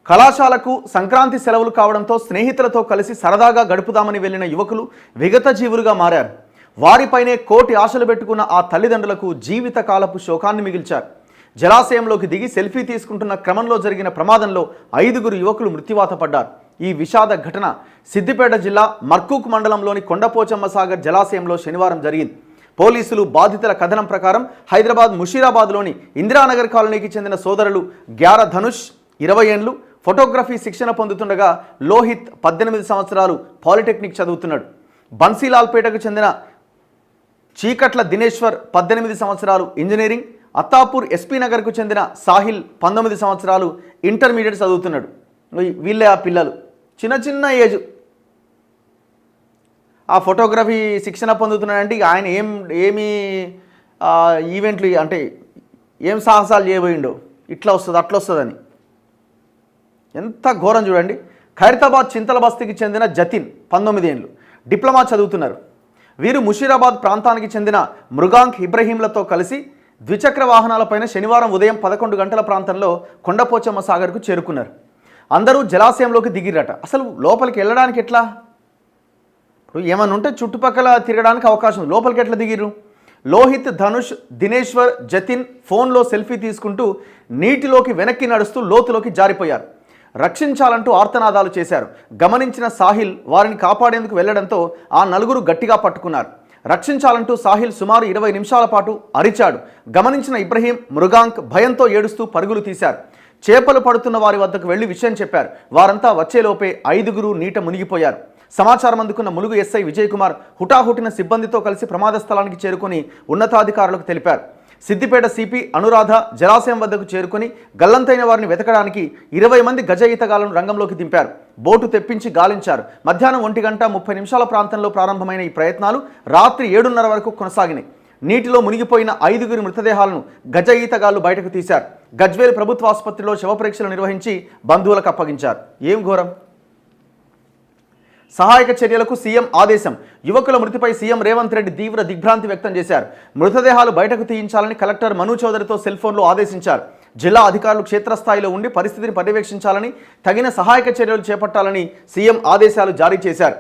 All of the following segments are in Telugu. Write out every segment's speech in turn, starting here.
కళాశాలకు సంక్రాంతి సెలవులు కావడంతో స్నేహితులతో కలిసి సరదాగా గడుపుదామని వెళ్లిన యువకులు విగత జీవులుగా మారారు. వారిపైనే కోటి ఆశలు పెట్టుకున్న ఆ తల్లిదండ్రులకు జీవితకాలపు శోకాన్ని మిగిల్చారు. జలాశయంలోకి దిగి సెల్ఫీ తీసుకుంటున్న క్రమంలో జరిగిన ప్రమాదంలో 5గురు యువకులు మృత్యువాత పడ్డారు. ఈ విషాద ఘటన సిద్దిపేట జిల్లా మర్కూక్ మండలంలోని కొండపోచమ్మ సాగర్ జలాశయంలో శనివారం జరిగింది. పోలీసులు బాధితుల కథనం ప్రకారం హైదరాబాద్ ముషీరాబాద్లోని ఇందిరానగర్ కాలనీకి చెందిన సోదరులు గ్యార ధనుష్ 20 ఏళ్లు ఫోటోగ్రఫీ శిక్షణ పొందుతుండగా లోహిత్ 18 సంవత్సరాలు పాలిటెక్నిక్ చదువుతున్నాడు. బన్సీలాల్పేటకు చెందిన చీకట్ల దినేశ్వర్ 18 సంవత్సరాలు ఇంజనీరింగ్, అత్తాపూర్ ఎస్పీ నగర్కు చెందిన సాహిల్ 19 సంవత్సరాలు ఇంటర్మీడియట్ చదువుతున్నాడు. వీళ్ళే ఆ పిల్లలు, చిన్న ఏజ్. ఆ ఫోటోగ్రఫీ శిక్షణ పొందుతున్నాడంటే ఆయన ఏమి ఈవెంట్లు అంటే ఏం సాహసాలు చేయబోయిండో ఇట్లా వస్తుంది అట్లా వస్తుందని. ఎంత ఘోరం చూడండి. ఖైరతాబాద్ చింతల బస్తీకి చెందిన జతిన్ 19 ఏళ్ళు డిప్లొమా చదువుతున్నారు. వీరు ముషీరాబాద్ ప్రాంతానికి చెందిన మృగాంక్ ఇబ్రహీంలతో కలిసి ద్విచక్ర వాహనాలపైన శనివారం ఉదయం 11 గంటల ప్రాంతంలో కొండపోచమ్మ సాగర్కు చేరుకున్నారు. అందరూ జలాశయంలోకి దిగిరట. అసలు లోపలికి వెళ్ళడానికి ఎట్లా? ఇప్పుడు ఏమన్నా ఉంటే చుట్టుపక్కల తిరగడానికి అవకాశం, లోపలికి ఎట్లా దిగిరు? లోహిత్, ధనుష్, దినేశ్వర్, జతిన్ ఫోన్లో సెల్ఫీ తీసుకుంటూ నీటిలోకి వెనక్కి నడుస్తూ లోతులోకి జారిపోయారు. రక్షించాలంటూ ఆర్తనాదాలు చేశారు. గమనించిన సాహిల్ వారిని కాపాడేందుకు వెళ్లడంతో ఆ నలుగురు గట్టిగా పట్టుకున్నారు. రక్షించాలంటూ సాహిల్ సుమారు 20 నిమిషాల పాటు అరిచాడు. గమనించిన ఇబ్రహీం, మృగాంక్ భయంతో ఏడుస్తూ పరుగులు తీశారు. చేపలు పడుతున్న వారి వద్దకు వెళ్లి విషయం చెప్పారు. వారంతా వచ్చేలోపే 5గురు నీట మునిగిపోయారు. సమాచారం అందుకున్న ములుగు ఎస్ఐ విజయ్ కుమార్ హుటాహుటిన సిబ్బందితో కలిసి ప్రమాద స్థలానికి చేరుకుని ఉన్నతాధికారులకు తెలిపారు. సిద్దిపేట సిపి అనురాధ జలాశయం వద్దకు చేరుకుని గల్లంతైన వారిని వెతకడానికి 20 మంది గజ ఈతగాళ్లను రంగంలోకి దింపారు. బోటు తెప్పించి గాలించారు. మధ్యాహ్నం 1:30 ప్రాంతంలో ప్రారంభమైన ఈ ప్రయత్నాలు రాత్రి 7:30 వరకు కొనసాగినాయి. నీటిలో మునిగిపోయిన 5గురి మృతదేహాలను గజ ఈతగాళ్లు బయటకు తీశారు. గజ్వేల్ ప్రభుత్వ ఆసుపత్రిలో శవపరీక్షలు నిర్వహించి బంధువులకు అప్పగించారు. ఏం ఘోరం! సహాయక చర్యలకు సీఎం ఆదేశం. యువకుల మృతిపై సీఎం రేవంత్ రెడ్డి తీవ్ర దిగ్భ్రాంతి వ్యక్తం చేశారు. మృతదేహాలు బయటకు తీయించాలని కలెక్టర్ మను చౌదరితో సెల్ఫోన్లో ఆదేశించారు. జిల్లా అధికారులు క్షేత్రస్థాయిలో ఉండి పరిస్థితిని పర్యవేక్షించాలని, తగిన సహాయక చర్యలు చేపట్టాలని సీఎం ఆదేశాలు జారీ చేశారు.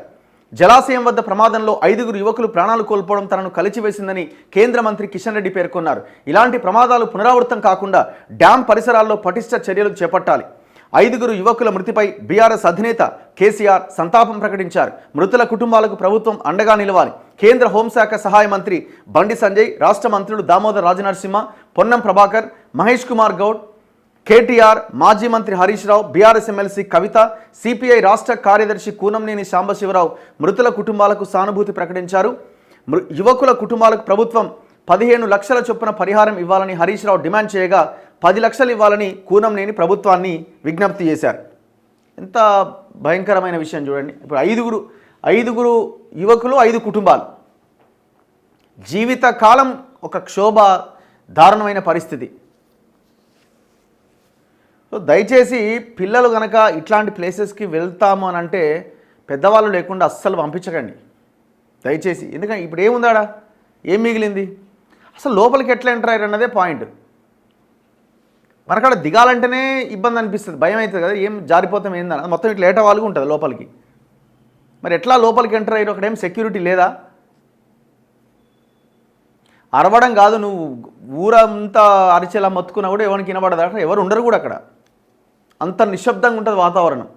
జలాశయం వద్ద ప్రమాదంలో 5గురు యువకులు ప్రాణాలు కోల్పోవడం తనను కలిచివేసిందని కేంద్ర మంత్రి కిషన్ రెడ్డి పేర్కొన్నారు. ఇలాంటి ప్రమాదాలు పునరావృతం కాకుండా డ్యాం పరిసరాల్లో పటిష్ట చర్యలు చేపట్టాలి. 5గురు యువకుల మృతిపై బీఆర్ఎస్ అధినేత కేసీఆర్ సంతాపం ప్రకటించారు. మృతుల కుటుంబాలకు ప్రభుత్వం అండగా నిలవాలి. కేంద్ర హోంశాఖ సహాయ మంత్రి బండి సంజయ్, రాష్ట్ర మంత్రులు దామోదర్ రాజనరసింహ, పొన్నం ప్రభాకర్, మహేష్ కుమార్ గౌడ్, కేటీఆర్, మాజీ మంత్రి హరీష్ రావు, బీఆర్ఎస్ ఎమ్మెల్సీ కవిత, సిపిఐ రాష్ట్ర కార్యదర్శి కూనంనేని సాంబశివరావు మృతుల కుటుంబాలకు సానుభూతి ప్రకటించారు. యువకుల కుటుంబాలకు ప్రభుత్వం 15 లక్షల చొప్పున పరిహారం ఇవ్వాలని హరీష్ రావు డిమాండ్ చేయగా 10 లక్షలు ఇవ్వాలని కూనంనేని ప్రభుత్వాన్ని విజ్ఞప్తి చేశారు. ఎంత భయంకరమైన విషయం చూడండి. ఇప్పుడు 5గురు యువకులు, 5 కుటుంబాలు, జీవితకాలం ఒక క్షోభ, దారుణమైన పరిస్థితి. సో దయచేసి పిల్లలు కనుక ఇట్లాంటి ప్లేసెస్కి వెళ్తాము అని అంటే పెద్దవాళ్ళు లేకుండా అస్సలు పంపించకండి దయచేసి. ఎందుకంటే ఇప్పుడు ఏముందాడా, ఏం మిగిలింది? అసలు లోపలికి ఎట్లా ఎంటర్ అయ్యారు అన్నదే పాయింట్. మనకాడ దిగాలంటేనే ఇబ్బంది అనిపిస్తుంది, భయం అవుతుంది కదా, ఏం జారిపోతాం ఏందని. మొత్తం ఇట్లా ఏటవాలుగా ఉంటుంది లోపలికి. మరి ఎట్లా లోపలికి ఎంటర్ అయ్యారు? అక్కడ ఏం సెక్యూరిటీ లేదా? అరవడం కాదు, నువ్వు ఊరంతా అరిచేలా మొత్తుకున్నా కూడా ఎవరికి వినబడదు. అక్కడ ఎవరు ఉండరు కూడా, అక్కడ అంత నిశ్శబ్దంగా ఉంటుంది వాతావరణం.